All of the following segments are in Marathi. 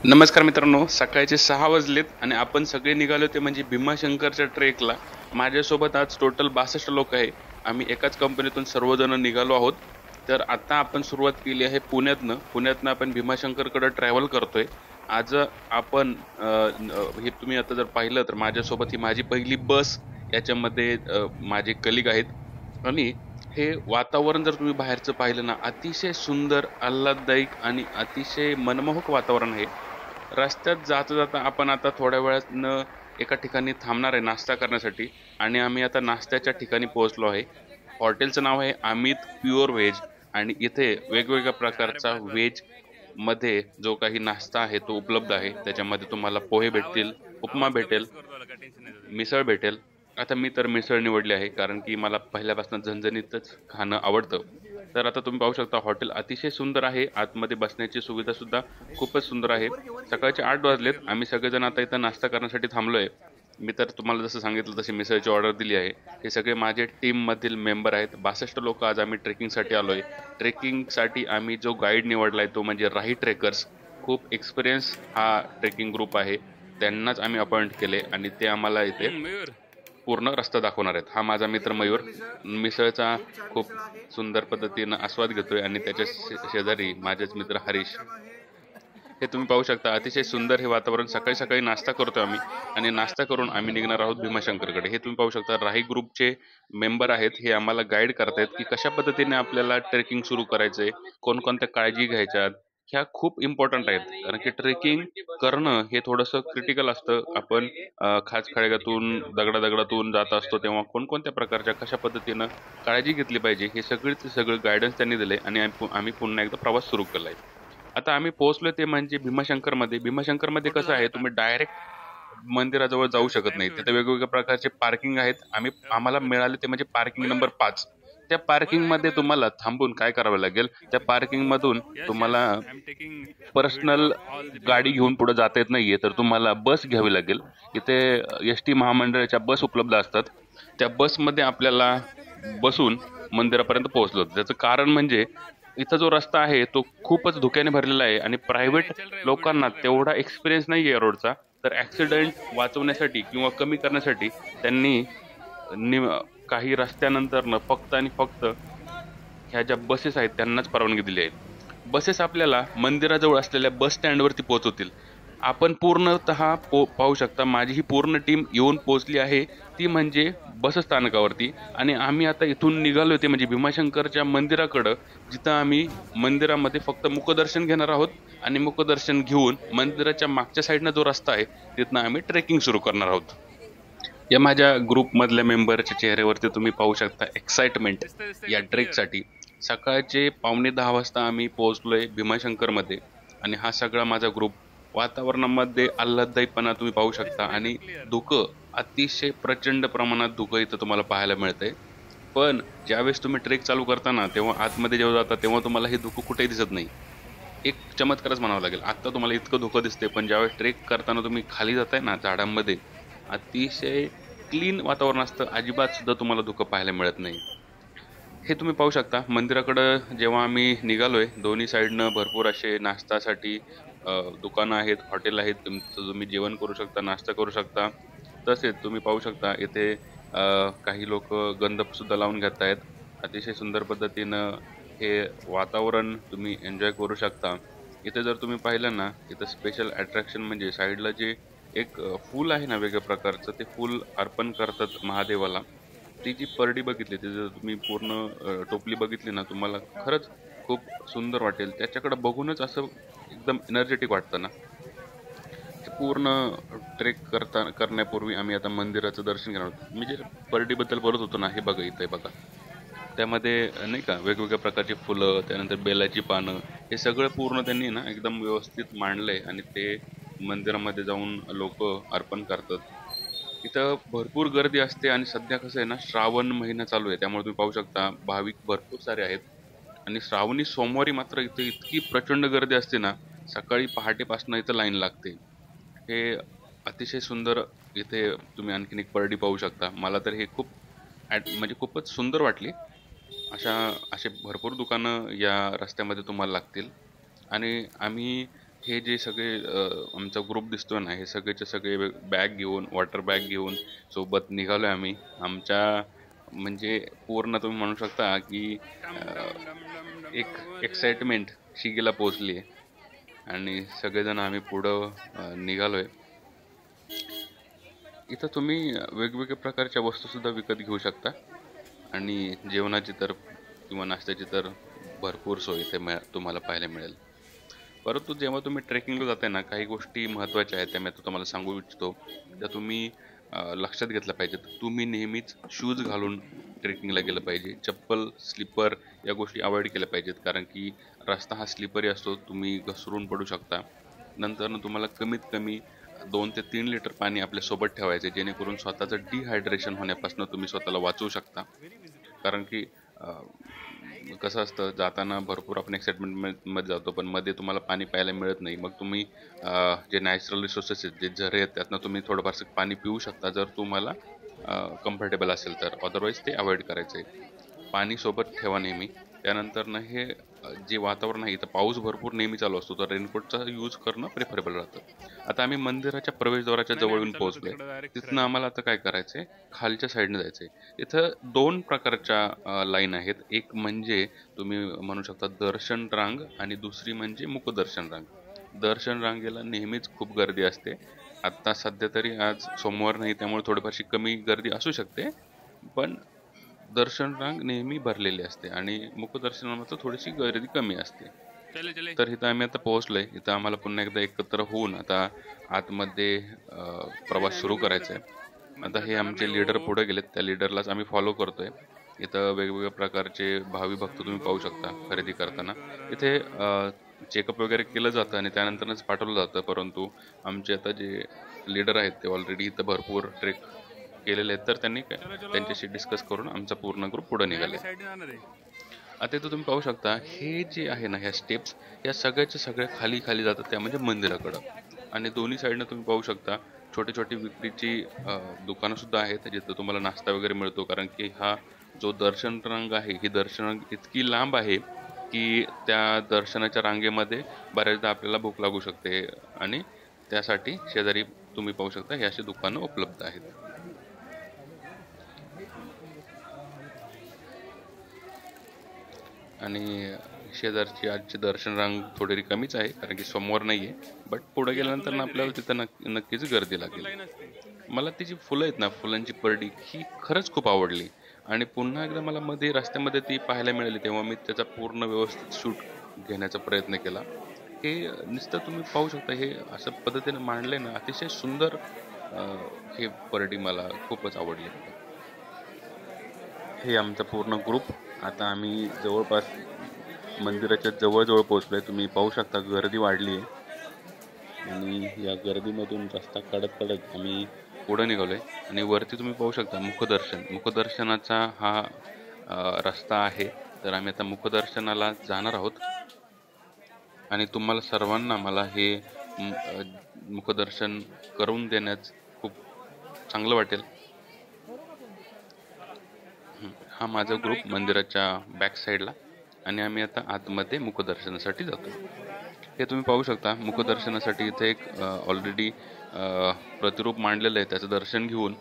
नमस्कार मित्रांनो, सकाळचे 6 वाजलेत आणि आपण सगळे निघालो ते म्हणजे भीमाशंकरच्या ट्रेकला. माझ्यासोबत आज टोटल 62 लोक आहे. आम्ही एकाच कंपनीतून सर्वजण निघालो आहोत. तर आता आपण सुरुवात केली आहे पुण्यातनं आपण भीमाशंकरकडे ट्रॅव्हल करतोय. आज आपण हे तुम्ही आता जर पाहिलं तर माझ्यासोबत ही माझी पहिली बस. याच्यामध्ये माझे कलिग आहेत आणि हे वातावरण जर तुम्ही बाहेरचं पाहिलं ना, अतिशय सुंदर, आल्हाददायक आणि अतिशय मनमोहक वातावरण आहे. रस्त्यात जाता जाता आपण आता थोड्या वेळातनं एका ठिकाणी थांबणार आहे नाश्ता करण्यासाठी आणि आम्ही आता नाश्त्याच्या ठिकाणी पोहोचलो आहे. हॉटेलचं नाव आहे अमित प्युअर व्हेज आणि इथे वेगवेगळ्या प्रकारचा व्हेज मध्ये जो काही नाश्ता आहे तो उपलब्ध आहे. त्याच्यामध्ये तुम्हाला पोहे भेटतील, उपमा भेटेल, मिसळ भेटेल. आता मी तर मिसळ निवडली आहे कारण की मला पहिल्यापासून झणझणीतच खाणं आवडतं. तर आता तुम्ही पाहू शकता हॉटेल अतिशय सुंदर आहे. आतमध्ये बसण्याची सुविधा सुद्धा खूपच सुंदर आहे. सकाळचे 8 वाजलेत. आम्ही सगळेजण आता इथं नाश्ता करण्यासाठी थांबलोय. मी तर तुम्हाला जसं सांगितलं तशी मिसळची ऑर्डर दिली आहे. हे सगळे माझे टीममधील मेंबर आहेत. 62 लोक आज आम्ही ट्रेकिंगसाठी आलोय. ट्रेकिंगसाठी आम्ही जो गाईड निवडलाय तो म्हणजे राही ट्रेकर्स. खूप एक्सपिरियन्स हा ट्रेकिंग ग्रुप आहे. त्यांनाच आम्ही अपॉइंट केले आणि ते आम्हाला इथे पूर्ण रस्ता दाखवणार आहेत. हा माझा मित्र मयूर मिसळचा खूप सुंदर पद्धतीनं आस्वाद घेतोय आणि त्याच्या शेजारी माझेच मित्र हरीश. हे तुम्ही पाहू शकता अतिशय सुंदर हे वातावरण. सकाळी सकाळी नाश्ता करतोय आम्ही आणि नाश्ता करून आम्ही निघणार आहोत भीमाशंकरकडे. हे तुम्ही पाहू शकता राही ग्रुपचे मेंबर आहेत. हे आम्हाला गाईड करतायत की कशा पद्धतीने आपल्याला ट्रेकिंग सुरू करायचंय, कोणकोणत्या काळजी घ्यायच्यात. ह्या खूप इम्पॉर्टंट आहेत कारण की ट्रेकिंग करणं हे थोडंसं क्रिटिकल असतं. आपण खाचखळग्यातून दगडादगडातून जात असतो तेव्हा कोणकोणत्या प्रकारच्या कशा पद्धतीनं काळजी घेतली पाहिजे हे सगळं गायडन्स त्यांनी दिले आणि आम्ही पुन्हा एकदा प्रवास सुरू केलाय. आता आम्ही पोहोचलोय ते म्हणजे भीमाशंकरमध्ये. भीमाशंकरमध्ये कसं आहे तुम्ही डायरेक्ट मंदिराजवळ जाऊ शकत नाही. तिथे वेगवेगळ्या प्रकारचे पार्किंग आहेत. आम्हाला मिळाले ते म्हणजे पार्किंग नंबर 5. त्या पार्किंगमध्ये तुम्हाला थांबून काय करावं लागेल, त्या पार्किंगमधून तुम्हाला पर्सनल गाडी घेऊन पुढे जाता येत नाहीये, तर तुम्हाला बस घ्यावी लागेल. इथे एस-टी महामंडळाच्या बस उपलब्ध असतात. त्या बसमध्ये आपल्याला बसून मंदिरापर्यंत पोहोचलो. त्याचं कारण म्हणजे इथं जो रस्ता आहे तो खूपच धुक्याने भरलेला आहे आणि प्रायव्हेट लोकांना तेवढा एक्सपिरियन्स नाही आहे रोडचा. तर ॲक्सिडेंट वाचवण्यासाठी किंवा कमी करण्यासाठी त्यांनी नि काही रस्त्यानंतरनं फक्त आणि फक्त ह्या ज्या बसेस आहेत त्यांनाच परवानगी दिली आहे. बसेस आपल्याला मंदिराजवळ असलेल्या बस स्टँडवरती पोहोचवतील. आपण पूर्णतः पाहू शकता माझी ही पूर्ण टीम येऊन पोहोचली आहे. ती म्हणजे बसस्थानकावरती आणि आम्ही आता इथून निघालो ते म्हणजे भीमाशंकरच्या मंदिराकडं, जिथं आम्ही मंदिरामध्ये फक्त मुखदर्शन घेणार आहोत आणि मुखदर्शन घेऊन मंदिराच्या मागच्या साईडनं जो रस्ता आहे तिथनं आम्ही ट्रेकिंग सुरू करणार आहोत. या माझ्या ग्रुपमधल्या मेंबरच्या चेहऱ्यावरती तुम्ही पाहू शकता एक्साइटमेंट या ट्रेकसाठी. सकाळचे 9:45 वाजता आम्ही पोहोचलोय भीमाशंकरमध्ये आणि हा सगळा माझा ग्रुप. वातावरणामध्ये आल्हाददायकपणा तुम्ही पाहू शकता आणि धुकं, अतिशय प्रचंड प्रमाणात धुकं इथं तुम्हाला पाहायला मिळतंय. पण ज्यावेळेस तुम्ही ट्रेक चालू करता ना, तेव्हा आतमध्ये जेव्हा जाता तेव्हा तुम्हाला हे धुकं कुठेही दिसत नाही. एक चमत्कारच म्हणावं लागेल. आता तुम्हाला इतकं धुकं दिसते पण ज्यावेळेस ट्रेक करताना तुम्ही खाली जाताय ना झाडांमध्ये, अतिशय क्लीन वातावरण असतं. अजिबात सुद्धा तुम्हाला धुकं पाहायला मिळत नाही. हे तुम्ही पाहू शकता मंदिराकडं जेव्हा आम्ही निघालोय दोन्ही साईडनं भरपूर असे नाश्तासाठी दुकानं आहेत, हॉटेल आहेत. तुम्ही जेवण करू शकता, नाश्ता करू शकता. तसेच तुम्ही पाहू शकता इथे काही लोक गंध सुद्धा लावून घेत आहेत. अतिशय सुंदर पद्धतीनं हे वातावरण तुम्ही एन्जॉय करू शकता. इथे जर तुम्ही पाहिलं ना, इथं स्पेशल अट्रॅक्शन म्हणजे साईडला जे एक फूल आहे ना वेगळ्या प्रकारचं, ते फूल अर्पण करतात महादेवाला. ती जी परडी बघितली, ती जर तुम्ही पूर्ण टोपली बघितली ना, तुम्हाला खरंच खूप सुंदर वाटेल. त्याच्याकडे बघूनच असं एकदम एनर्जेटिक वाटतं ना. ते पूर्ण ट्रेक करण्यापूर्वी आम्ही आता मंदिराचं दर्शन घेणार आहोत. मी जे परडीबद्दल बोलत होतो ना, हे बघा इथे बघा. त्यामध्ये नाही का वेगवेगळ्या प्रकारची फुलं, त्यानंतर बेलाची पानं, हे सगळं पूर्ण त्यांनी ना एकदम व्यवस्थित मांडलंय आणि ते मंदिरामध्ये जाऊन लोक अर्पण करतात. इथं भरपूर गर्दी असते आणि सध्या कसं आहे ना, श्रावण महिना चालू आहे, त्यामुळे तुम्ही पाहू शकता भाविक भरपूर सारे आहेत. आणि श्रावणी सोमवारी मात्र इथे इतकी प्रचंड गर्दी असते ना, सकाळी पहाटेपासून इथं लाईन लागते. हे अतिशय सुंदर. इथे तुम्ही आणखीन एक परडी पाहू शकता. मला तर हे खूप म्हणजे खूपच सुंदर वाटली. असे भरपूर दुकानं या रस्त्यामध्ये तुम्हाला लागतील आणि आम्ही हे जे सगळे आमचा ग्रुप दिसतोय ना, हे सगळेचे सगळे बॅग घेऊन, वॉटर बॅग घेऊन सोबत निघालोय आम्ही. आमच्या म्हणजे पूर्ण तुम्ही म्हणू शकता की एक एक्साइटमेंट शिगेला पोहोचली आहे आणि सगळेजण आम्ही पुढं निघालोय. इथं तुम्ही वेगवेगळ्या प्रकारच्या वस्तूसुद्धा विकत घेऊ शकता आणि जेवणाची तर किंवा नाश्त्याची तर भरपूर सोय इथे तुम्हाला पाहायला मिळेल. परंतु जेव्हा तुम्ही ट्रेकिंगला जाताय ना, काही गोष्टी महत्त्वाच्या आहेत त्या मी आता तुम्हाला सांगू इच्छितो. त्या तुम्ही लक्षात घेतल्या पाहिजेत. तुम्ही नेहमीच शूज घालून ट्रेकिंगला गेलं पाहिजे. चप्पल, स्लीपर या गोष्टी अवॉइड केल्या पाहिजेत, कारण की रस्ता हा स्लिपरी असतो. तुम्ही घसरून पडू शकता. नंतर तुम्हाला कमीत कमी 2 ते 3 लिटर पाणी आपल्या सोबत ठेवायचे, जेणेकरून स्वतःचं डिहायड्रेशन होण्यापासून तुम्ही स्वतःला वाचवू शकता. कारण की कसं असतं, जाताना भरपूर आपण एक्साइटमेंट मध्ये जातो, पण मध्ये तुम्हाला पाणी प्यायला मिळत नाही. मग तुम्ही जे नॅचरल रिसोर्सेस आहेत, जे झरे आहेत, त्यातनं तुम्ही थोडंफारसं पाणी पिऊ शकता जर तुम्हाला कम्फर्टेबल असेल तर. अदरवाईज ते अवॉइड करायचं आहे. पाणी सोबत ठेवा नेहमी. त्यानंतर हे जे वातावरण आहे, इथं पाऊस भरपूर नेहमी चालू असतो, तर रेनकोटचा यूज करणं प्रेफरेबल राहतं. आता आम्ही मंदिराच्या प्रवेशद्वाराच्या जवळ येऊन पोहोचलोय. तिथनं आम्हाला आता काय करायचंय, खालच्या साईडने जायचंय. इथं 2 प्रकारच्या लाईन आहेत. एक म्हणजे तुम्ही म्हणू शकता दर्शन रांग आणि दुसरी म्हणजे मुखदर्शन रांग. दर्शन रांगेला नेहमीच खूप गर्दी असते. आता सध्या तरी आज सोमवार नाही, त्यामुळे थोडीफारशी कमी गर्दी असू शकते, पण दर्शन रांग नेहमी भरलेली असते आणि मुखदर्शनामध्ये थोडीशी गर्दी कमी असते. तर इथं आम्ही आता पोहोचलोय. इथं आम्हाला पुन्हा एकदा एकत्र होऊन आता आतमध्ये प्रवास सुरू करायचा आहे. आता हे आमचे लीडर पुढे गेलेत, त्या लीडरलाच आम्ही फॉलो करतोय. इथं वेगवेगळ्या प्रकारचे भावी भक्त तुम्ही पाहू शकता खरेदी करताना. इथे चेकअप वगैरे केलं जातं आणि त्यानंतरच पाठवलं जातं. परंतु आमचे आता जे लीडर आहेत ते ऑलरेडी इथं भरपूर ट्रेक केलेले आहेत, तर त्यांनी त्यांच्याशी डिस्कस करून आमचा पूर्ण ग्रुप पुढे निघाले. आता इथं तुम्ही पाहू शकता, हे जे आहे ना, ह्या स्टेप्स या सगळ्याच्या सगळ्या खाली खाली जातात, त्या म्हणजे मंदिराकडं. आणि दोन्ही साईडनं तुम्ही पाहू शकता छोटी छोटी विक्रीची दुकानं सुद्धा आहेत, जिथं तुम्हाला नाश्ता वगैरे मिळतो. कारण की हा जो दर्शन रांग आहे, ही दर्शन रांग इतकी लांब आहे की त्या दर्शनाच्या रांगेमध्ये बऱ्याचदा आपल्याला भूक लागू शकते आणि त्यासाठी शेजारी तुम्ही पाहू शकता ही अशी दुकानं उपलब्ध आहेत. आणि शेजारची आजची दर्शन रांग थोडी रिकामीच आहे, कारण की सोमवार नाही आहे. बट पुढे गेल्यानंतर ना आपल्याला तिथं नक्कीच गर्दी लागेल. मला ती जी फुलं आहेत ना, फुलांची परडी, ही खरंच खूप आवडली. आणि पुन्हा एकदा मला मध्ये रस्त्यामध्ये ती पाहायला मिळाली, तेव्हा मी त्याचा पूर्ण व्यवस्थित शूट घेण्याचा प्रयत्न केला. हे नुसतं तुम्ही पाहू शकता, हे असं पद्धतीने मांडलंय ना, अतिशय सुंदर. हे परडी मला खूपच आवडली. हे आमचा पूर्ण ग्रुप. आता आम्ही जवळपास मंदिराच्या जवळजवळ पोहोचलोय. तुम्ही पाहू शकता गर्दी वाढली आहे आणि या गर्दीमधून रस्ता काढत काढत आम्ही पुढे निघालोय. आणि वरती तुम्ही पाहू शकता मुखदर्शनाचा हा रस्ता आहे. तर आम्ही आता मुखदर्शनाला जाणार आहोत आणि तुम्हाला सर्वांना मला हे मुखदर्शन करून देण्यास खूप चांगलं वाटेल. हा माझा ग्रुप मंदिराच्या बॅक साईडला आणि आम्ही आता आतमध्ये मुखदर्शनासाठी जातो. हे तुम्ही पाहू शकता, मुखदर्शनासाठी इथे एक ऑलरेडी प्रतिरूप मांडलेलं आहे. त्याचं दर्शन घेऊन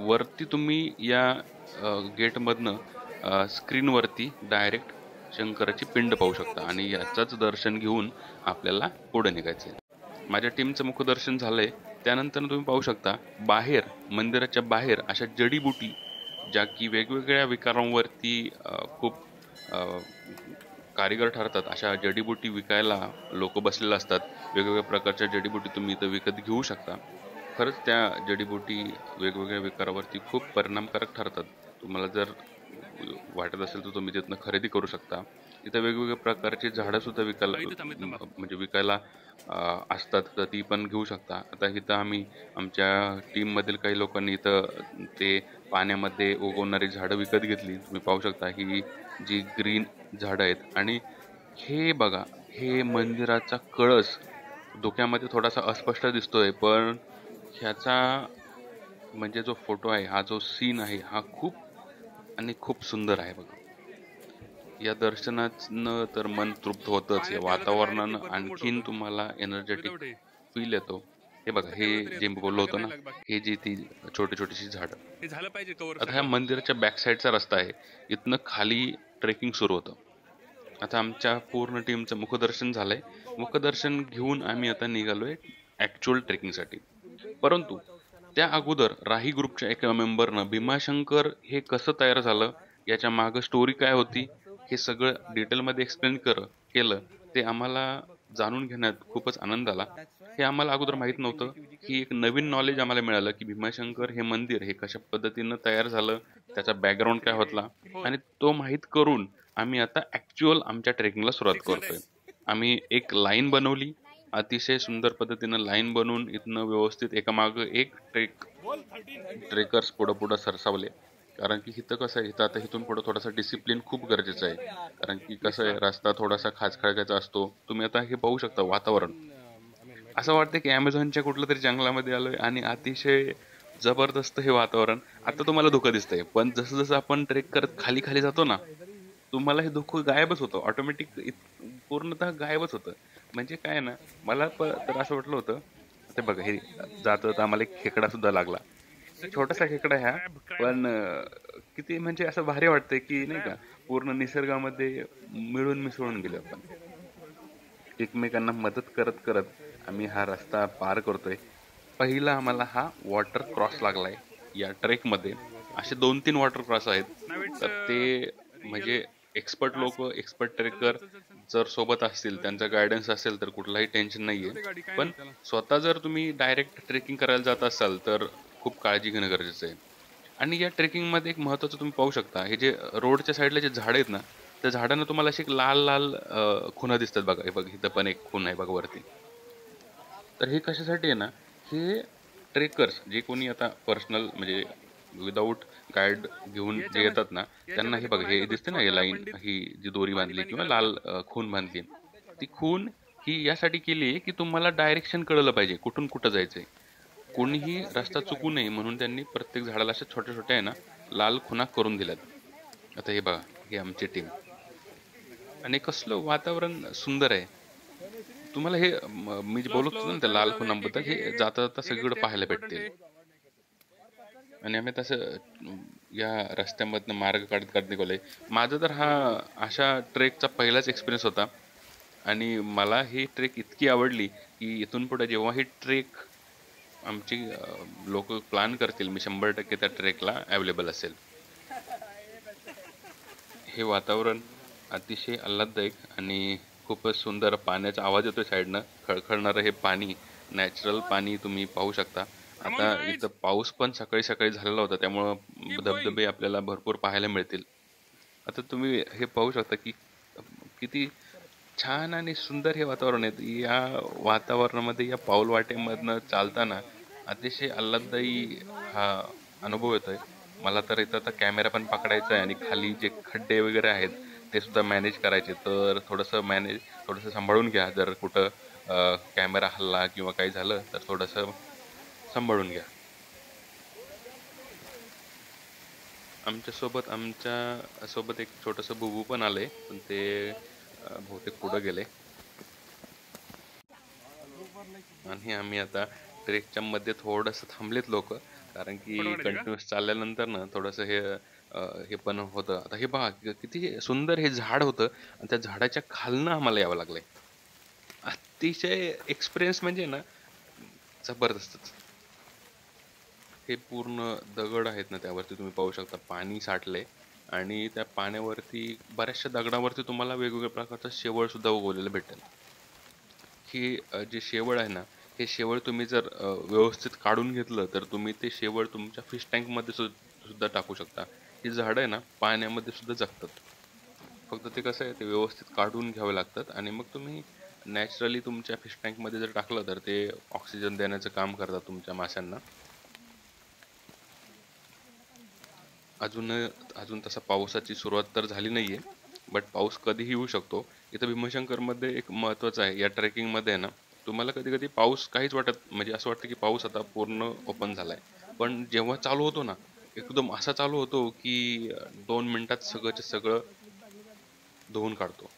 वरती तुम्ही या गेटमधनं स्क्रीनवरती डायरेक्ट शंकराची पिंड पाहू शकता आणि याचंच दर्शन घेऊन आपल्याला पुढे निघायचं आहे. माझ्या टीमचं मुखदर्शन झालंय. त्यानंतर तुम्ही पाहू शकता बाहेर, मंदिराच्या बाहेर अशा जडीबुटी, ज्या की वेगवेगळ्या विकारांवरती खूप कारीगर ठरतात, अशा जडीबुटी विकायला लोक बसलेले असतात. वेगवेगळ्या प्रकारच्या जडीबुटी तुम्ही इथं विकत घेऊ शकता. खरंच त्या जडीबुटी वेगवेगळ्या विकारावरती खूप परिणामकारक ठरतात. तुम्हाला जर वाटत असेल तर तुम्ही तिथनं खरेदी करू शकता. इथं वेगवेगळ्या प्रकारची झाडं सुद्धा विकायला असतात, तर ती पण घेऊ शकता. आता इथं आम्ही आमच्या टीममधील काही लोकांनी इथं ते पाण्यामध्ये उगवणारी झाडं विकत घेतली. तुम्ही पाहू शकता ही जी ग्रीन झाडं आहेत. आणि हे बघा, हे मंदिराचा कळस धुक्यामध्ये थोडासा अस्पष्ट दिसतोय, पण ह्याचा म्हणजे जो फोटो आहे, हा जो सीन आहे, हा खूप आणि खूप सुंदर आहे बघा. या दर्शनानं तर मन तृप्त होतच. या पाण्यात गेला तर डायरेक्टली वातावरणानं बर्फ मोठं आणखीन होतं तुम्हाला एनर्जेटिक विदाऊट हे फील येतो. हे बघा, नुसतं हे ठेवलं तरी जे येतं बोललो मागे होतो नाही ना, लागत बाकी हे जी ती छोटी छोटीशी झाडं. हे झालं पाहिजे कवर आता ह्या सगळं मंदिराच्या बॅक साईडचा रस्ता आहे. इथनं खाली ट्रेकिंग सुरू होतं. आता आमच्या पूर्ण टीमचं मुखदर्शन झालंय. मुखदर्शन घेऊन आम्ही आता निघालोय ऍक्च्युअल ट्रेकिंगसाठी. परंतु त्या अगोदर राही ग्रुपच्या एका मेंबरनं भीमाशंकर हे कसं तयार झालं, याच्या मागं स्टोरी काय होती, हे सगळं डिटेलमध्ये एक्सप्लेन केलं. ते आम्हाला जाणून घेण्यात खूपच आनंद आला. हे आम्हाला अगोदर माहीत नव्हतं. ही एक नवीन नॉलेज आम्हाला मिळालं, की भीमाशंकर हे मंदिर हे कशा पद्धतीनं तयार झालं, त्याचा बॅकग्राऊंड काय होता, हो आणि तो माहीत करून आम्ही आता ॲक्च्युअल आमच्या ट्रेकिंगला सुरुवात सिक्स करतोय. झालंय आम्ही एक लाईन बनवली. अतिशय सुंदर पद्धतीनं लाईन बनवून इथनं व्यवस्थित एकामागं एक ट्रेकर्स पुढं पुढं सरसावले. कारण की इथं कसं आहे, इथं आता इथून पुढं थोडासा डिसिप्लिन खूप गरजेचं आहे. कारण की कसं आहे, दिसला रस्ता थोडासा खाचखळग्याचा असतो. तुम्ही आता हे पाहू शकता वातावरण. असं वाटतं की अमेझॉनच्या कुठल्या तरी जंगलामध्ये आलोय आणि अतिशय जबरदस्त हे वातावरण. आता तुम्हाला धुकं दिसतंय, पण जसं जसं आपण ट्रेक करत खाली खाली जातो ना, तुम्हाला हे धुकं गायबच होतं. ऑटोमॅटिक पूर्णतः गायबच होतं. म्हणजे काय ना, मला तर असं वाटलं होतं. ते बघा, हे जात जात आम्हाला एक खेकडा सुद्धा लागला. छोटासा खेकडा आहे हा, क्रॅब क्रॅब पण किती म्हणजे असं भारी वाटतंय की नाही का, क्रॅब पूर्ण निसर्गामध्ये मिळून मिसळून गेलो आपण. एकमेकांना मदत करत करत आम्ही हा रस्ता पार करतोय. पहिला आम्हाला हा वॉटर क्रॉस लागलाय या ट्रेकमध्ये. असे 2-3 वॉटर क्रॉस आहेत. नाव इट्स तर ते रिअल म्हणजे एक्सपर्ट लोक, टास्क एक्सपर्ट चल चल ट्रेकर चल चल चल जर सोबत असतील, चल त्यांचा गायडन्स असेल, तर कुठलाही टेन्शन नाहीये. जाऊ दे गाडी काय पण नाही त्याला स्वतः जर तुम्ही डायरेक्ट ट्रेकिंग करायला जात असाल, तर खूप काळजी घेणं गरजेचं आहे. आणि या ट्रेकिंगमध्ये एक महत्त्वाचं तुम्ही पाहू शकता, हे जे रोडच्या साईडला जे झाडं आहेत ना, त्या झाडांना तुम्हाला अशी एक लाल लाल खुणा दिसतात बघा. हे बघ, इथं पण एक खूण आहे बघा वरती. तर हे कशासाठी आहे ना, हे ट्रेकर्स जे कोणी आता पर्सनल म्हणजे विदाऊट गाईड घेऊन जे याच्यामध्ये येतात ना, त्यांना हे याच्यामध्ये बघा, कोण आहे हे का तो दिसते ना, हे छोटा लाईन, पंडित ही जी दोरी पाणी बांधली पाणी किंवा करायला लाल खून बांधली, ती खून ही यासाठी केली आहे की तुम्हाला डायरेक्शन कळलं पाहिजे, कुठून कुठं जायचंय. कोणीही रस्ता चुकू नये म्हणून त्यांनी प्रत्येक झाडाला अशा छोट्या छोट्या आहे ना, लाल खुणा करून दिल्यात. आता हे बघा, ही आमची टीम. आणि कसलं वातावरण सुंदर आहे. तुम्हाला हे मी जे स्लो बोलत स्लो होतो ना त्या चल लाल जाऊ दे एक खुणांबद्दल, एक हे एक जाता जाता एक एक सगळीकडे स्टेप पाहायला इम्पॉर्टंट भेटतील. आहे आणि आम्ही तसं या रस्त्यामधनं मार्ग काढत काढत निघालोय. माझा तर हा अशा ट्रेकचा पहिलाच एक्सपिरियन्स होता. आणि मला ही ट्रेक इतकी आवडली की इथून पुढे जेव्हा ही ट्रेक आमची लोक प्लॅन करतील, मी 100% त्या ट्रेकला अवेलेबल असेल. हे वातावरण अतिशय आल्हाददायक आणि खूपच सुंदर. पाण्याचा आवाज येतोय साईडनं, खळखळणारं हे पाणी, नॅचरल पाणी तुम्ही पाहू शकता. कम ऑन आता इथं गाइस पाऊस पण सकाळी सकाळी झालेला होता, त्यामुळं कीप गोइंग धबधबे आपल्याला भरपूर पाहायला मिळतील. आता तुम्ही हे पाहू शकता की किती छान आणि सुंदर हे वातावरण आहे. या वातावरणामध्ये या पाऊलवाटेमधनं चालताना अतिशय आल्हाददायी हा अनुभव येतोय. मला तर इथं आता कॅमेरा पण पकडायचा आहे आणि खाली जे खड्डे वगैरे आहेत ते सुद्धा मॅनेज करायचे. तर थोडंसं सांभाळून घ्या. जर कुठं कॅमेरा हलला किंवा काही झालं तर थोडंसं सांभाळून घ्या. आमच्या सोबत एक छोटंसं बुबू पण आलंय, पण ते बहुतेक पुढं गेले. आणि आम्ही आता ट्रेकच्या मध्ये थोडंसं थांबलेत लोक, कारण फोटो की काढायचे का कंटिन्यूअस चालल्यानंतर ना थोडंसं हे पण होतं. आता हे पहा, किती सुंदर हे झाड होतं आणि त्या झाडाच्या खालनं आम्हाला यावं लागलंय. अतिशय एक्सपिरियन्स म्हणजे ना, जबरदस्तच. हे पूर्ण दगड आहेत ना, त्यावरती तुम्ही पाहू शकता पाणी साठलंय. आणि त्या पाण्यावरती बऱ्याचशा दगडावरती तुम्हाला वेगवेगळ्या प्रकारचं शेवाळ सुद्धा उगवलेलं भेटेल. ही जे शेवाळ आहे ना, हे शेवाळ तुम्ही जर व्यवस्थित काढून घेतलं, तर तुम्ही ते शेवाळ तुमच्या फिश टँकमध्ये सुद्धा टाकू शकता. ही झाडं आहे ना, पाण्यामध्ये सुद्धा जगतात. फक्त ते कसं आहे, ते व्यवस्थित काढून घ्यावे लागतात आणि मग तुम्ही नॅचरली तुमच्या फिश टँकमध्ये जर टाकलं, तर ते ऑक्सिजन देण्याचं काम करतात तुमच्या माशांना. अजून अजून तसा पावसाची सुरुवात तर झाली नाहीये, बट पाऊस कधीही येऊ शकतो. इथं भीमाशंकरमध्ये एक महत्त्वाचं आहे, या ट्रेकिंगमध्ये आहे ना, तुम्हाला कधी-कधी पाऊस काहीच वाटत, म्हणजे असं वाटतं की पाऊस आता पूर्ण ओपन झालाय. पण जेव्हा चालू होतो ना, एकदम असा चालू होतो की 2 मिनिटात सगळंच्या सगळं धुवून काढतो.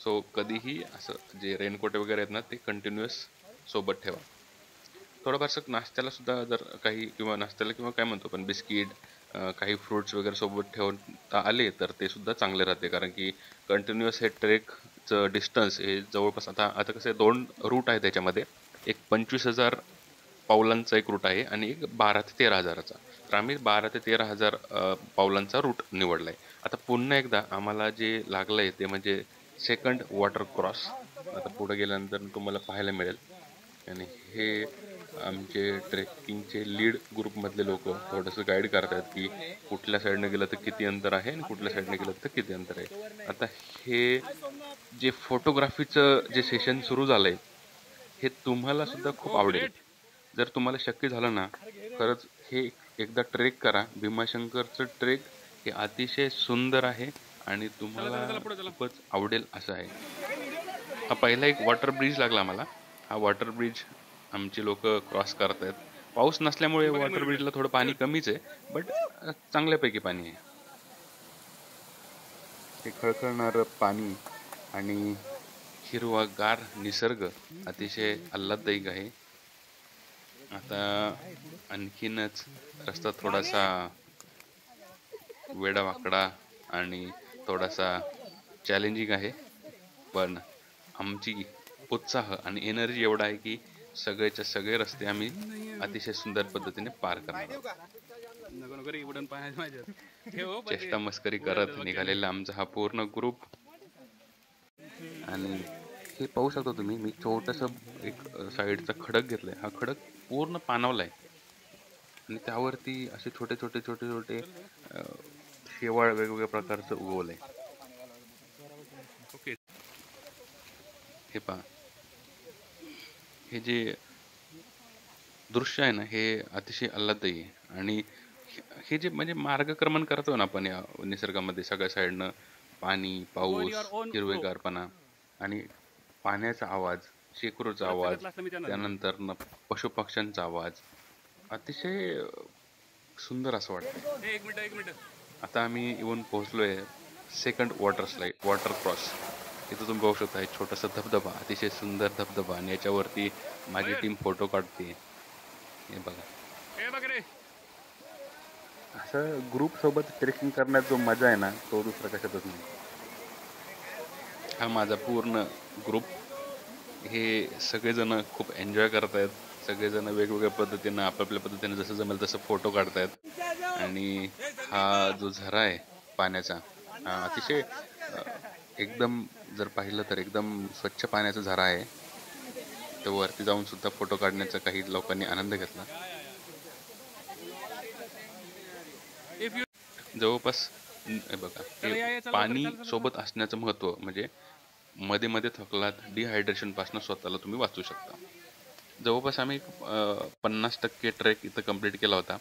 सो कधीही असं जे रेनकोट वगैरे आहेत ना ते कंटिन्युअस सोबत ठेवा. थोडंफारसं नाश्त्याला सुद्धा जर काही किंवा नाश्त्याला किंवा काय म्हणतो पण बिस्किट काही फ्रुट्स वगैरे सोबत ठेवता आले तर ते सुद्धा चांगले राहते. कारण की कंटिन्युअस हे ट्रेकचं डिस्टन्स हे जवळपास आता आता कसं आहे 2 रूट आहे त्याच्यामध्ये. एक 25,000 पावलांचा एक रूट आहे आणि एक 12 ते 13,000चा. तर आम्ही 12 ते 13,000 पावलांचा रूट निवडलाय. आता पुन्हा एकदा आम्हाला जे लागलंय ते म्हणजे सेकंड वॉटर क्रॉस. आता पुढे गेल्यानंतर तुम्हाला पाहायला मिळेल. आणि हे आमचे ट्रेकिंगचे लीड ग्रुपमधले लोक थोडंसं गाईड करतात की कुठल्या साईडने गेलं तर किती अंतर आहे आणि कुठल्या साईडने गेलं तर किती अंतर आहे. आता हे जे फोटोग्राफीचं जे सेशन सुरू झालंय हे तुम्हाला सुद्धा खूप आवडेल. जर तुम्हाला शक्य झालं ना खरंच हे एकदा ट्रेक करा. भीमाशंकरचं ट्रेक हे अतिशय सुंदर आहे आणि तुम्हाला खूपच आवडेल असं आहे. हा पहिला एक वॉटर ब्रिज लागला आम्हाला. हा वॉटर ब्रिज आमची लोक क्रॉस करतायत. पाऊस नसल्यामुळे वॉटर ब्रिजला थोडं पाणी कमीच आहे, बट चांगल्यापैकी पाणी आहे. हे खळखळणारं पाणी आणि हिरवागार निसर्ग अतिशय आल्हाददायक आहे. आता आणखीनच रस्ता थोडासा वेडावाकडा आणि थोडासा चॅलेंजिंग आहे, पण आमची उत्साह आणि एनर्जी एवढा आहे की सगळेच्या सगळे रस्ते आम्ही अतिशय सुंदर पद्धतीने पार करणार आहोत. चेष्टा मस्करी करत निघालेला आमचा हा पूर्ण ग्रुप. आणि हे पाहू शकता तुम्ही, मी छोटंसं एक साईडचा खडक घेतलाय. हा खडक पूर्ण पाणवलाय आणि त्यावरती असे छोटे छोटे छोटे छोटे शेवाळ वेगवेगळ्या प्रकारचं उगवलंय. हे पहा, हे जे दृश्य आहे ना हे अतिशय आल्हाददायी आहे. आणि हे जे म्हणजे मार्गक्रमण करतो ना आपण या निसर्गामध्ये सगळ्या साईडनं पाणी, पाऊस, हिरवेगारपणा आणि पाण्याचा आवाज, शेकरूचा आवाज, त्यानंतर न पशुपक्ष्यांचा आवाज, अतिशय सुंदर असं वाटतंय. आता आम्ही येऊन पोहोचलोय सेकंड वॉटर क्रॉस. इथं तुम्ही बघू शकता, एक छोटासा धबधबा, अतिशय सुंदर धबधबा आणि याच्यावरती माझी टीम फोटो काढते. हे बघा, असं ग्रुप सोबत ट्रेकिंग करण्यात जो मजा आहे ना तो दुसरा कशातच नाही. हा माझा पूर्ण ग्रुप. हे सगळेजण खूप एन्जॉय करतायत. सगळेजण वेगवेगळ्या पद्धतीनं आपापल्या पद्धतीने जसं जमेल तसं फोटो काढतायत. आणि हा जो झरा आहे पाण्याचा, हा अतिशय एकदम जर पाहिलं तर एकदम स्वच्छ पाण्याचा झरा आहे. तर वरती जाऊन सुद्धा फोटो काढण्याचा काही लोकांनी आनंद घेतला. जवळपास हे बघा, हे पाणी सोबत असण्याचं महत्त्व म्हणजे मध्ये मध्ये थकलात, डिहायड्रेशन पासून स्वतःला तुम्ही वाचू शकता. जवळपास आम्ही 50% ट्रेक इथं कंप्लीट केला होता.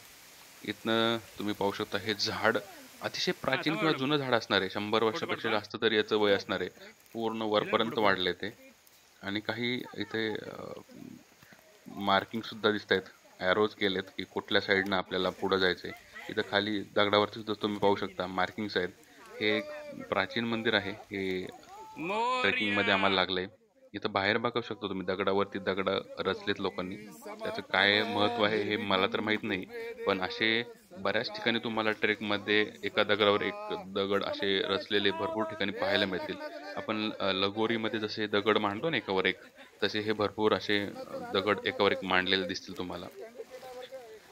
इथनं तुम्ही पाहू शकता हे झाड अतिशय प्राचीन किंवा जुनं झाड असणार आहे. 100 वर्षापेक्षा जास्त तरी याचं वय असणार आहे. पूर्ण वरपर्यंत वाढले ते. आणि काही इथे मार्किंग सुद्धा दिसत आहेत. ॲरोज केलेत की कुठल्या साईडनं आपल्याला पुढं जायचंय. इथं खाली दगडावरती सुद्धा तुम्ही पाहू शकता मार्किंग्स आहेत. हे एक प्राचीन मंदिर आहे. हे ट्रेकिंग मध्ये आम्हाला लागलंय. इथं बाहेर बघू शकतो तुम्ही दगडावरती दगड रचलेत लोकांनी. त्याचं काय महत्व आहे हे मला तर माहित नाही, पण असे बऱ्याच ठिकाणी तुम्हाला ट्रेकमध्ये एका दगडावर एक दगड असे रचलेले भरपूर ठिकाणी पाहायला मिळतील. आपण लगोरीमध्ये जसे दगड मांडतो ना एकावर एक, तसे हे भरपूर असे दगड एकावर एक मांडलेले दिसतील तुम्हाला.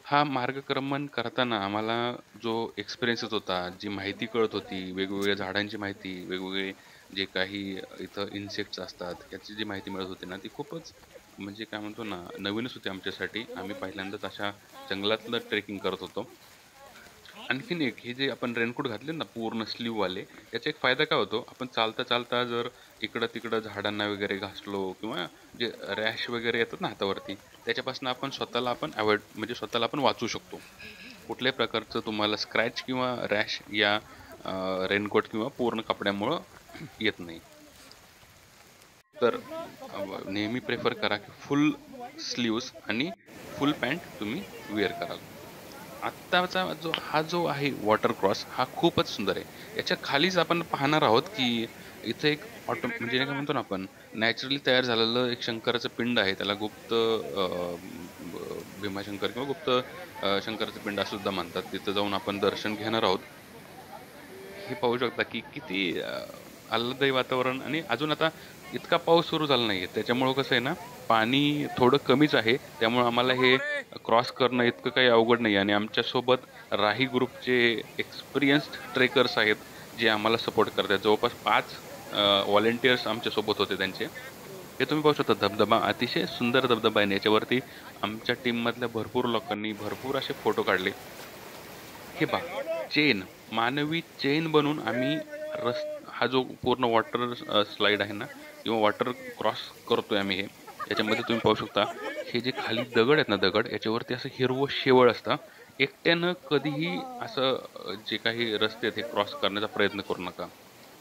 हा मार्गक्रमण करताना आम्हाला जो एक्सपिरियन्स येत होता, जी माहिती कळत होती, वेगवेगळ्या झाडांची माहिती, वेगवेगळे जे काही इथं इन्सेक्ट्स असतात याची जी माहिती मिळत होती ना ती खूपच म्हणजे काय म्हणतो ना नवीनच होती आमच्यासाठी. आम्ही पहिल्यांदाच अशा जंगलातलं ट्रेकिंग करत होतो. आणखीन एक, हे जे आपण रेनकोट घातले ना पूर्ण वाले, याचा एक फायदा काय होतो, आपण चालता चालता जर इकडं तिकडं झाडांना वगैरे घासलो किंवा जे रॅश वगैरे येतात ना हातावरती, त्याच्यापासून आपण स्वतःला आपण अवॉइड म्हणजे स्वतःला आपण वाचू शकतो. कुठल्याही प्रकारचं तुम्हाला स्क्रॅच किंवा रॅश या रेनकोट किंवा पूर्ण कपड्यामुळं येत नाही. तर नेहमी प्रेफर करा की फुल स्लीव्स आणि फुल पॅन्ट तुम्ही वेअर कराल. आत्ताचा जो आहे वॉटर क्रॉस हा खूपच सुंदर आहे. याच्या खालीच आपण पाहणार आहोत की इथे एक म्हणजे नाही का म्हणतो ना आपण नॅचरली तयार झालेलं एक शंकराचं पिंड आहे. त्याला गुप्त भीमाशंकर किंवा गुप्त शंकराचं पिंड असं सुद्धा म्हणतात. तिथं जाऊन आपण दर्शन घेणार आहोत. हे पाहू शकता की किती आल्हाददायी वातावरण आणि अजून आता इतका पाऊस सुरू झाला नाहीये. त्याच्यामुळं कसं आहे ना, पाणी थोडं कमीच आहे. त्यामुळे आम्हाला हे क्रॉस करणं इतकं काही अवघड नाही आणि आमच्यासोबत राही ग्रुपचे एक्सपिरियन्स्ड ट्रेकर्स आहेत, जे आम्हाला सपोर्ट करतात. जवळपास 5 व्हॉलंटियर्स आमच्यासोबत होते त्यांचे. हे तुम्ही पाहू शकता धबधबा अतिशय सुंदर धबधबा आहे आणि याच्यावरती आमच्या टीममधल्या भरपूर लोकांनी भरपूर असे फोटो काढले. हे पहा चेन मानवी चेन बनवून आम्ही हा जो पूर्ण वॉटर स्लाइड आहे ना किंवा वॉटर क्रॉस करतोय आम्ही हे याच्यामध्ये तुम्ही पाहू शकता हे जे खाली दगड आहेत ना दगड याच्यावरती असं हिरवं शेवळ असतं. एकट्यानं कधीही असं जे काही रस्ते आहेत हे क्रॉस करण्याचा प्रयत्न करू नका.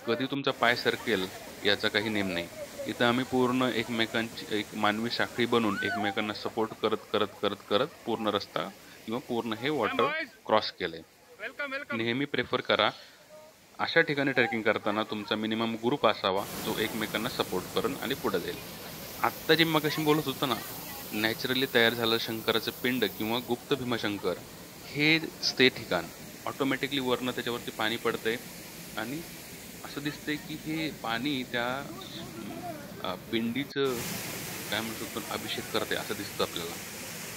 कधी तुमचा पाय सरकेल याचा काही नेम नाही. इथं आम्ही पूर्ण एकमेकांची एक मानवी साखळी बनवून एकमेकांना सपोर्ट करत करत करत करत पूर्ण रस्ता किंवा पूर्ण हे वॉटर क्रॉस केलंय. नेहमी प्रेफर करा अशा ठिकाणी ट्रेकिंग करताना तुमचा मिनिमम ग्रुप असावा जो एकमेकांना सपोर्ट करेल आणि पुढे जाईल. आत्ता जे मगाशी बोलत होतो ना नॅचरली तयार झालं शंकराचं पिंड किंवा गुप्त भीमाशंकर हेच ते ठिकाण. ऑटोमॅटिकली वरनं त्याच्यावरती पाणी पडतंय आणि असं दिसतंय की हे पाणी त्या पिंडीचं काय म्हणू शकतो अभिषेक करते असं दिसतं आपल्याला.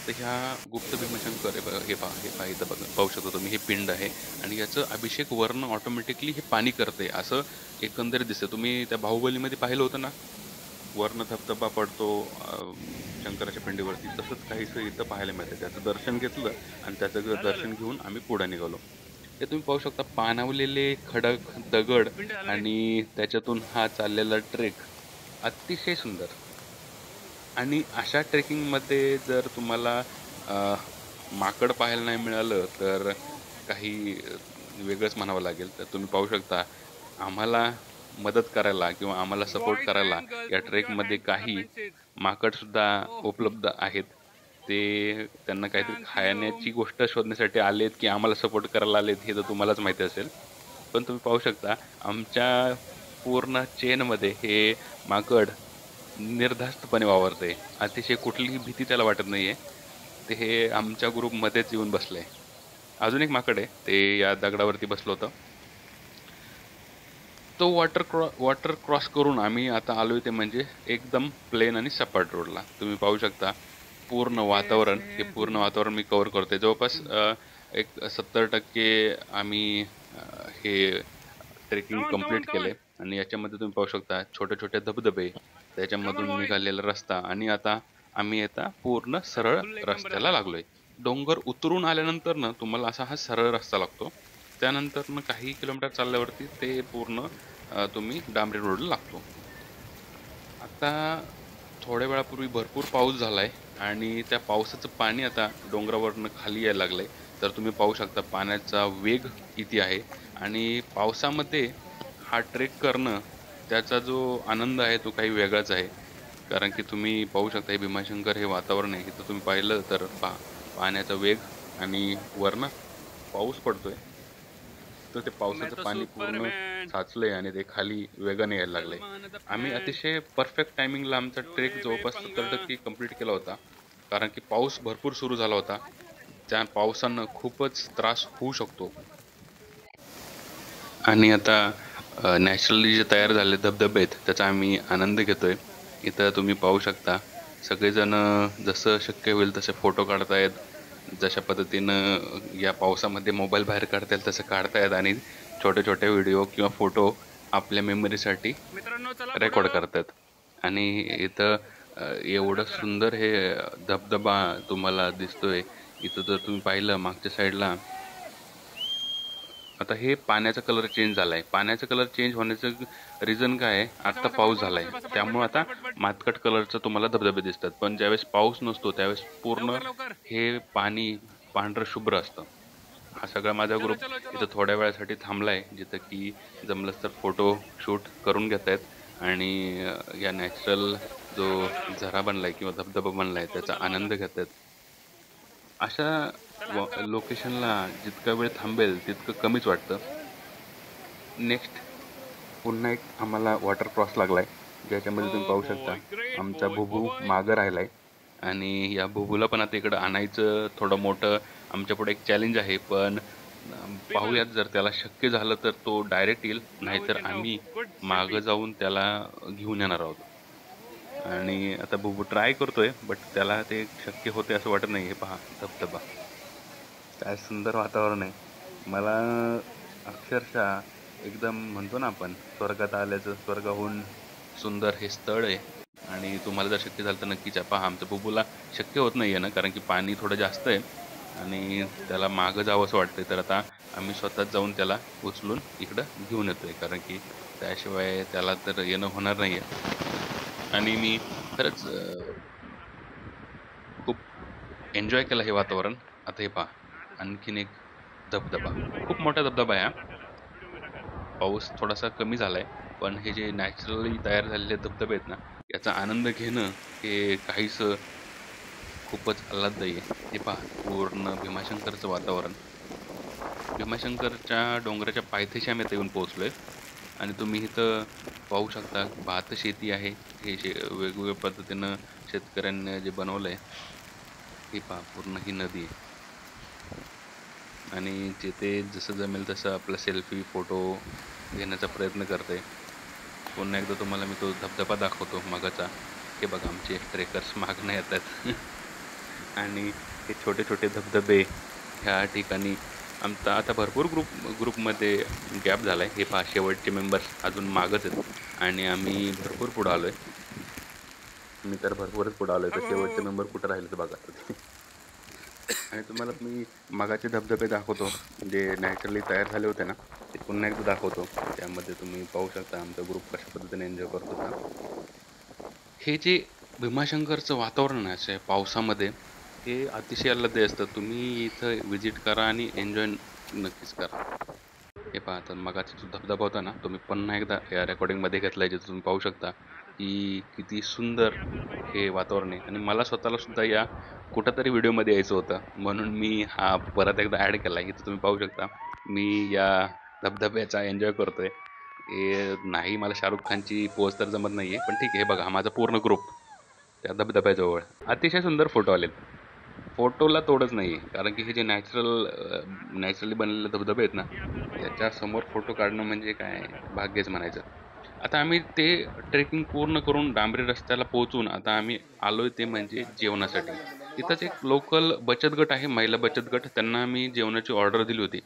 तर ह्या गुप्त भीमशंकर हे पहा इथं बघा पाहू शकता तुम्ही हे पिंड आहे आणि याचं अभिषेक वर्ण ऑटोमॅटिकली हे पाणी करते असं एकंदरीत दिसतं. तुम्ही त्या बाहुबलीमध्ये पाहिलं होतं ना वर्ण धबधबा पडतो शंकराच्या पिंडीवरती तसंच काहीसं इथं पाहायला मिळतं. त्याचं दर्शन घेतलं आणि त्याचं दर्शन घेऊन आम्ही पुढे निघालो. हे तुम्ही पाहू शकता पाणवलेले खडक दगड आणि त्याच्यातून हा चाललेला ट्रेक अतिशय सुंदर. आणि अशा ट्रेकिंगमध्ये जर तुम्हाला माकड पाहायला नाही मिळालं तर काही वेगळंच म्हणावं लागेल. तर तुम्ही पाहू शकता आम्हाला मदत करायला किंवा आम्हाला सपोर्ट करायला या ट्रेकमध्ये काही माकड सुद्धा उपलब्ध आहेत. ते त्यांना काहीतरी खाण्याची गोष्ट शोधण्यासाठी आलेत की आम्हाला सपोर्ट करायला आलेत हे तर तुम्हालाच माहिती असेल. पण तुम्ही पाहू शकता आमच्या पूर्ण चेनमध्ये हे माकड निर्धास्तपणे वावरते. अतिशय कुठलीही भीती त्याला वाटत नाहीये. ते हे आमच्या ग्रुपमध्येच येऊन बसलंय. अजून एक माकड आहे ते या दगडावरती बसलं होतं. तो वॉटर क्रॉस करून आम्ही आता आलोय ते म्हणजे एकदम प्लेन आणि सपाट रोडला. तुम्ही पाहू शकता पूर्ण वातावरण हे पूर्ण वातावरण मी कव्हर करतोय. जवळपास एक 70% आम्ही हे ट्रेकिंग कंप्लीट केलंय आणि याच्यामध्ये तुम्ही पाहू शकता छोटे छोटे धबधबे त्याच्यामधून निघालेला रस्ता आणि आता आम्ही आता पूर्ण सरळ रस्त्याला लागलोय. डोंगर उतरून आल्यानंतर ना तुम्हाला असा हा सरळ रस्ता लागतो. त्यानंतर ना काही किलोमीटर चालल्यावरती ते पूर्ण तुम्ही डांबरी रोडला लागतो. आता थोड्या वेळापूर्वी भरपूर पाऊस झालाय आणि त्या पावसाचं पाणी आता डोंगरावरनं खाली यायला लागलंय. तर तुम्ही पाहू शकता पाण्याचा वेग किती आहे आणि पावसामध्ये हा ट्रेक करणं त्याचा जो आनंद आहे तो काही वेगळाच आहे. कारण की तुम्ही पाहू शकता हे भीमाशंकर हे वातावरण आहे. इथं तुम्ही पाहिलं तर पाण्याचा वेग आणि वरनं पाऊस पडतोय. तर ते पावसाचं पाणी पूर्ण साचलंय आणि ते खाली वेगाने यायला लागलंय. आम्ही अतिशय परफेक्ट टायमिंगला आमचा ट्रेक जवळपास 70% कंप्लीट केला होता. कारण की पाऊस भरपूर सुरू झाला होता. त्या पावसानं खूपच त्रास होऊ शकतो. आणि आता नॅचरली जे तयार झाले धबधबे आहेत त्याचा आम्ही आनंद घेतोय. इथं तुम्ही पाहू शकता सगळेजण जसं शक्य होईल तसे फोटो काढतायत. जशा पद्धतीनं या पावसामध्ये मोबाईल बाहेर काढता येईल तसं काढतायत आणि छोटे छोटे व्हिडिओ किंवा फोटो आपल्या मेमरीसाठी रेकॉर्ड करतात. आणि इथं एवढं सुंदर हे धबधबा तुम्हाला दिसतोय. इथं जर तुम्ही पाहिलं मागच्या साईडला आता हे पाण्याचा कलर चेंज झालाय. पाण्याचा कलर चेंज होण्याचं रिझन काय आहे? आता पाऊस झालाय त्यामुळे आता मातकट कलरचं तुम्हाला धबधबे दिसतात. पण ज्यावेळेस पाऊस नसतो त्यावेळेस पूर्ण हे पाणी पांढरं शुभ्र असतं. हा सगळा माझा ग्रुप इथं थोड्या वेळासाठी थांबलाय जिथं की जमलंच तर फोटो शूट करून घेतायत आणि या नॅचरल जो झरा बनलाय किंवा धबधबा बनलाय त्याचा आनंद घेतायत. अशा लोकेशनला जितका वेळ थांबेल तितकं कमीच वाटतं. नेक्स्ट पुन्हा एक आम्हाला वॉटर क्रॉस लागलाय, ज्याच्यामध्ये तुम्ही पाहू शकता आमचा भुबू मागं राहिलाय. आणि या भुबूला पण आता इकडं आणायचं थोडं मोठं आमच्यापुढे एक चॅलेंज आहे. पण पाहूयात, जर त्याला शक्य झालं तर तो डायरेक्ट येईल, नाहीतर आम्ही मागं जाऊन त्याला घेऊन येणार आहोत. आणि आता बुबू ट्राय करतोय, बट त्याला ते शक्य होते असं वाटत नाही. हे पहा धबधबा, काय सुंदर वातावरण आहे. मला अक्षरशः एकदम म्हणतो ना आपण स्वर्गात आल्याचं, स्वर्गाहून सुंदर हे स्थळ आहे. आणि तुम्हाला जर शक्य झालं तर नक्कीच पहा. आमच्या बुबूला शक्य होत नाही आहे ना, कारण की पाणी थोडं जास्त आहे आणि त्याला मागं जावं असं वाटतंय. तर आता आम्ही स्वतःच जाऊन त्याला उचलून इकडं घेऊन येतोय, कारण की त्याशिवाय त्याला तर येणं होणार नाही आहे. आणि मी खरंच खूप एन्जॉय केलं हे वातावरण. आता हे पहा, आणखीन एक धबधबा, खूप मोठा धबधबा आहे हा. पाऊस थोडासा कमी झालाय, पण हे जे नॅचरली तयार झालेले धबधबे आहेत ना, याचा आनंद घेणं हे काहीच खूपच आल्हाददायी आहे. हे पहा, पूर्ण भीमाशंकरचं वातावरण. भीमाशंकरच्या डोंगराच्या पायथ्याशी आम्ही आता येऊन पोहोचलोय. आणि तुम्ही इथं पाहू शकता भात शेती आहे. हे वेगवेगळ्या पद्धतीनं शेतकऱ्यांनी जे बनवलंय. हे पहा, पूर्ण ही नदी आहे. आणि जिथे जसं जमेल तसं आपला सेल्फी फोटो घेण्याचा प्रयत्न करते. पुन्हा एकदा तुम्हाला मी तो धबधबा दाखवतो मगाचा. हे बघा, आमचे ट्रेकर्स मागणं येतात. आणि हे छोटे छोटे धबधबे ह्या ठिकाणी आमचा आता भरपूर ग्रुपमध्ये गॅप झाला आहे. हे पहा, शेवटचे मेंबर्स अजून मागच आहेत आणि आम्ही भरपूर पुढं आलो आहे. मी तर भरपूरच पुढं आलो आहे, तर शेवटचे मेंबर कुठं राहिले तर बघा. आणि तुम्हाला मी मगाचे धबधबे दाखवतो, जे नॅचरली तयार झाले होते ना, ते पुन्हा एकदा दाखवतो. त्यामध्ये तुम्ही पाहू शकता आमचा ग्रुप कशा पद्धतीने एन्जॉय करत होता. हे जे भीमाशंकरचं वातावरण आहे असे पावसामध्ये, हे अतिशय आल्हाददायी असतं. तुम्ही इथं विजिट करा आणि एन्जॉय नक्कीच करा. हे पहा, आता मगाचा जो धबधबा होता ना, तो मी पुन्हा एकदा या रेकॉर्डिंगमध्ये घेतला आहे, जिथं तुम्ही पाहू शकता की किती सुंदर हे वातावरण आहे. आणि मला स्वतःला सुद्धा या कुठंतरी व्हिडिओमध्ये यायचं होतं, म्हणून मी हा परत एकदा ॲड केला. इथं तुम्ही पाहू शकता मी या धबधब्याचा एन्जॉय करतोय. हे नाही, मला शाहरुख खानची पोज तर जमत नाही आहे, पण ठीक आहे. हे बघा, हा माझा पूर्ण ग्रुप त्या धबधब्याजवळ. अतिशय सुंदर फोटो आलेत. फोटोला तोडच नाही आहे, कारण की हे जे नॅचरली बनलेले धबधबे आहेत ना, त्याच्यासमोर फोटो काढणं म्हणजे काय भाग्यच म्हणायचं. आता आम्ही ते ट्रेकिंग पूर्ण करून डांबरी रस्त्याला पोहोचून आता आम्ही आलोय ते म्हणजे जेवणासाठी. इथंच एक लोकल बचत गट आहे, महिला बचत गट. त्यांना आम्ही जेवणाची ऑर्डर दिली होती,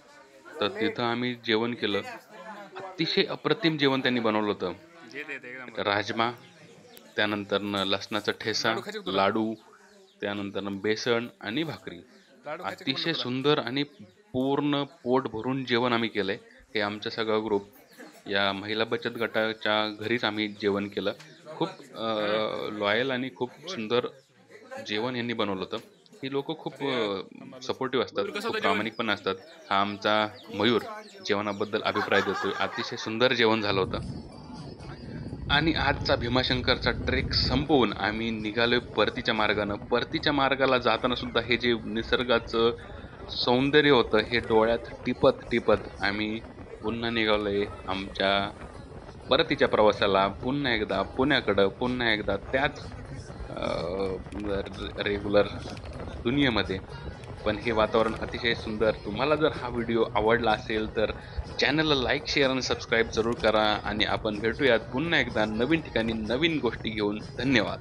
तर तिथं आम्ही जेवण केलं. अतिशय अप्रतिम जेवण त्यांनी बनवलं होतं. राजमा, त्यानंतर लसणाचा ठेसा, लाडू, त्यानंतर बेसन आणि भाकरी. अतिशय सुंदर आणि पूर्ण पोट भरून जेवण आम्ही केलंय. हे आमचा सगळा ग्रुप या महिला बचत गटाच्या घरीच आम्ही जेवण केलं. खूप लॉयल आणि खूप सुंदर जेवण यांनी बनवलं होतं. ही लोक खूप सपोर्टिव्ह असतात, खूप प्रामाणिक पण असतात. हा आमचा मयूर जेवणाबद्दल अभिप्राय देतोय. अतिशय सुंदर जेवण झालं होतं. आणि आजचा भीमाशंकरचा ट्रेक संपवून आम्ही निघालोय परतीच्या मार्गानं. परतीच्या मार्गाला जाताना सुद्धा हे जे निसर्गाचं सौंदर्य होतं, हे डोळ्यात टिपत टिपत आम्ही पुन्हा निघालोय आमच्या परतीच्या प्रवासाला. पुन्हा एकदा पुण्याकडं, पुन्हा एकदा त्याच रेग्युलर दुनियेमध्ये. पण हे वातावरण अतिशय सुंदर. तुम्हाला जर हा व्हिडिओ आवडला असेल तर चॅनलला लाईक, शेअर आणि सबस्क्राईब जरूर करा. आणि आपण भेटूयात पुन्हा एकदा नवीन ठिकाणी नवीन गोष्टी घेऊन. धन्यवाद.